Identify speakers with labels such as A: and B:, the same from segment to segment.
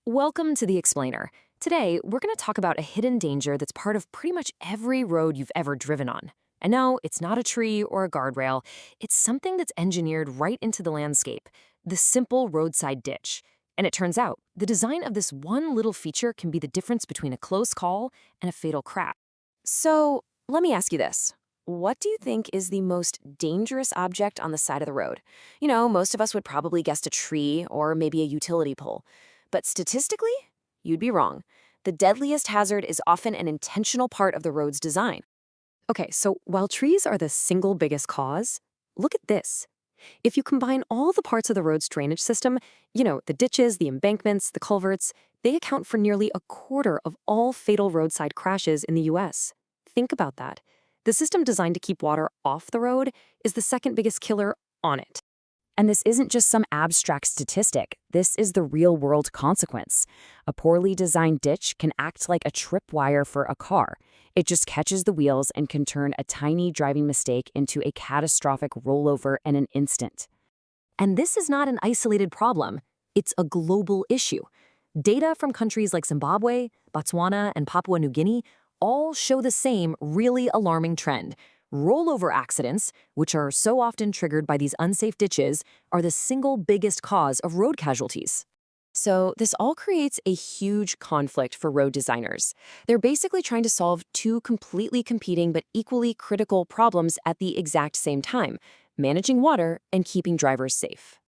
A: Welcome to The Explainer. Today, we're going to talk about a hidden danger that's part of pretty much every road you've ever driven on. And no, it's not a tree or a guardrail. It's something that's engineered right into the landscape, the simple roadside ditch. And it turns out, the design of this one little feature can be the difference between a close call and a fatal crash. So, let me ask you this. What do you think is the most dangerous object on the side of the road? Most of us would probably guess a tree or maybe a utility pole. But statistically, you'd be wrong. The deadliest hazard is often an intentional part of the road's design. Okay, so while trees are the single biggest cause, look at this. If you combine all the parts of the road's drainage system, the ditches, the embankments, the culverts, they account for nearly a quarter of all fatal roadside crashes in the US. Think about that. The system designed to keep water off the road is the second biggest killer on it. And this isn't just some abstract statistic. This is the real-world consequence. A poorly designed ditch can act like a tripwire for a car. It just catches the wheels and can turn a tiny driving mistake into a catastrophic rollover in an instant. And this is not an isolated problem. It's a global issue. Data from countries like Zimbabwe, Botswana, and Papua New Guinea all show the same really alarming trend. Rollover accidents, which are so often triggered by these unsafe ditches, are the single biggest cause of road casualties. So this all creates a huge conflict for road designers. They're basically trying to solve two completely competing but equally critical problems at the exact same time: managing water and keeping drivers safe.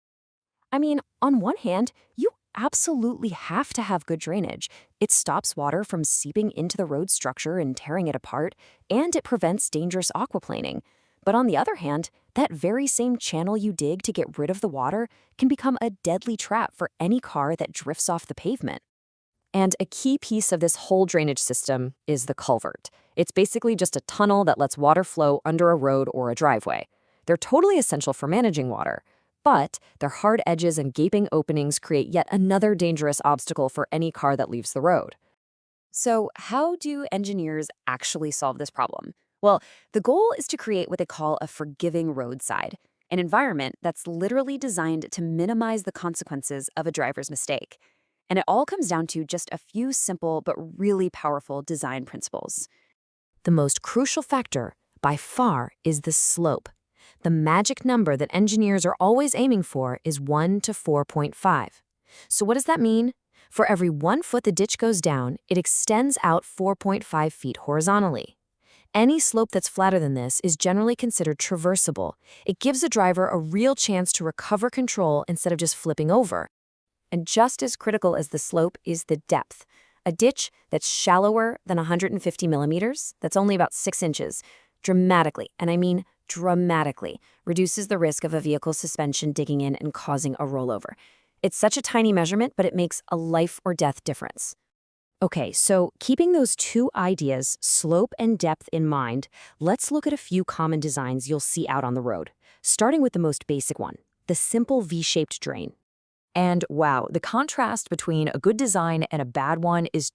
A: I mean, on one hand, you absolutely have to have good drainage. It stops water from seeping into the road structure and tearing it apart, and it prevents dangerous aquaplaning. But on the other hand, that very same channel you dig to get rid of the water can become a deadly trap for any car that drifts off the pavement. And a key piece of this whole drainage system is the culvert. It's basically just a tunnel that lets water flow under a road or a driveway. They're totally essential for managing water. But their hard edges and gaping openings create yet another dangerous obstacle for any car that leaves the road. So how do engineers actually solve this problem? Well, the goal is to create what they call a forgiving roadside, an environment that's literally designed to minimize the consequences of a driver's mistake. And it all comes down to just a few simple but really powerful design principles. The most crucial factor, by far, is the slope. The magic number that engineers are always aiming for is 1 to 4.5. So what does that mean? For every 1 foot the ditch goes down, it extends out 4.5 feet horizontally. Any slope that's flatter than this is generally considered traversable. It gives the driver a real chance to recover control instead of just flipping over. And just as critical as the slope is the depth. A ditch that's shallower than 150 millimeters, that's only about 6 inches, dramatically, and I mean dramatically, reduces the risk of a vehicle's suspension digging in and causing a rollover. It's such a tiny measurement, but it makes a life or death difference. Okay, so keeping those two ideas, slope and depth, in mind, let's look at a few common designs you'll see out on the road, starting with the most basic one, the simple V-shaped drain. And wow, the contrast between a good design and a bad one is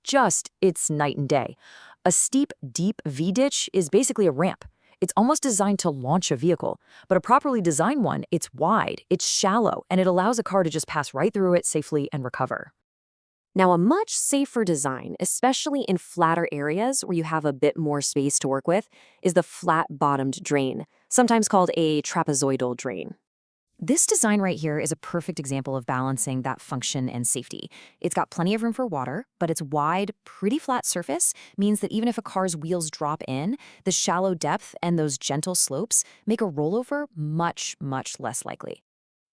A: it's night and day. A steep, deep V-ditch is basically a ramp. It's almost designed to launch a vehicle, but a properly designed one, it's wide, it's shallow, and it allows a car to just pass right through it safely and recover. Now, a much safer design, especially in flatter areas where you have a bit more space to work with, is the flat-bottomed drain, sometimes called a trapezoidal drain. This design right here is a perfect example of balancing that function and safety. It's got plenty of room for water, but its wide, pretty flat surface means that even if a car's wheels drop in, the shallow depth and those gentle slopes make a rollover much, much less likely.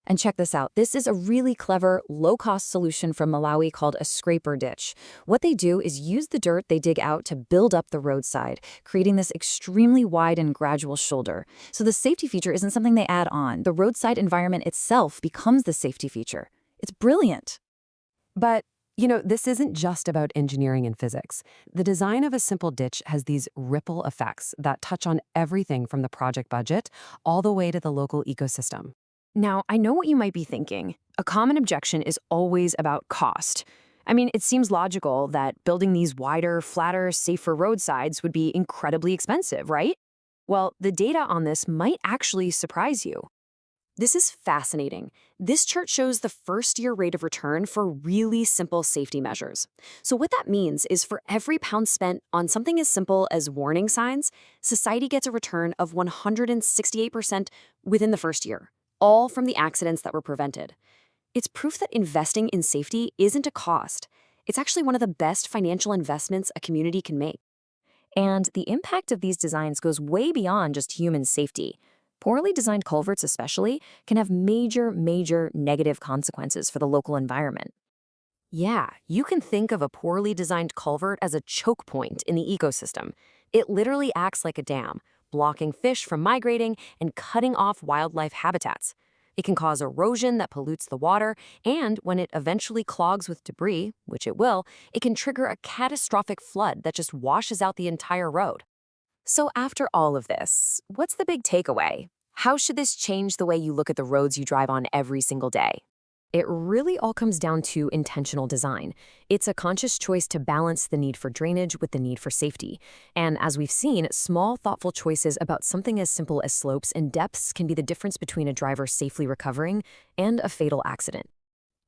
A: And check this out. This is a really clever, low-cost solution from Malawi called a scraper ditch. What they do is use the dirt they dig out to build up the roadside, creating this extremely wide and gradual shoulder. So the safety feature isn't something they add on. The roadside environment itself becomes the safety feature. It's brilliant.
B: But, this isn't just about engineering and physics. The design of a simple ditch has these ripple effects that touch on everything from the project budget all the way to the local ecosystem.
A: Now, I know what you might be thinking. A common objection is always about cost. I mean, it seems logical that building these wider, flatter, safer roadsides would be incredibly expensive, right? Well, the data on this might actually surprise you. This is fascinating. This chart shows the first-year rate of return for really simple safety measures. So what that means is for every pound spent on something as simple as warning signs, society gets a return of 168% within the first year, all from the accidents that were prevented. It's proof that investing in safety isn't a cost. It's actually one of the best financial investments a community can make. And the impact of these designs goes way beyond just human safety. Poorly designed culverts especially can have major negative consequences for the local environment. Yeah, you can think of a poorly designed culvert as a choke point in the ecosystem. It literally acts like a dam, blocking fish from migrating and cutting off wildlife habitats. It can cause erosion that pollutes the water, and when it eventually clogs with debris, which it will, it can trigger a catastrophic flood that just washes out the entire road. So after all of this, what's the big takeaway? How should this change the way you look at the roads you drive on every single day? It really all comes down to intentional design. It's a conscious choice to balance the need for drainage with the need for safety. And as we've seen, small, thoughtful choices about something as simple as slopes and depths can be the difference between a driver safely recovering and a fatal accident.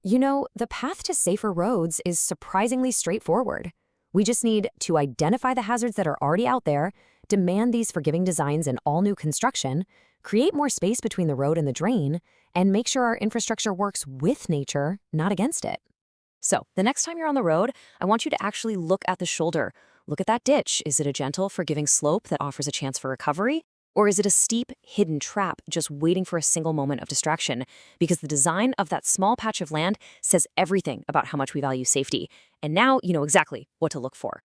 A: You know, the path to safer roads is surprisingly straightforward. We just need to identify the hazards that are already out there, demand these forgiving designs in all new construction, create more space between the road and the drain, and make sure our infrastructure works with nature, not against it. So, the next time you're on the road, I want you to actually look at the shoulder. Look at that ditch. Is it a gentle, forgiving slope that offers a chance for recovery? Or is it a steep, hidden trap just waiting for a single moment of distraction? Because the design of that small patch of land says everything about how much we value safety. And now you know exactly what to look for.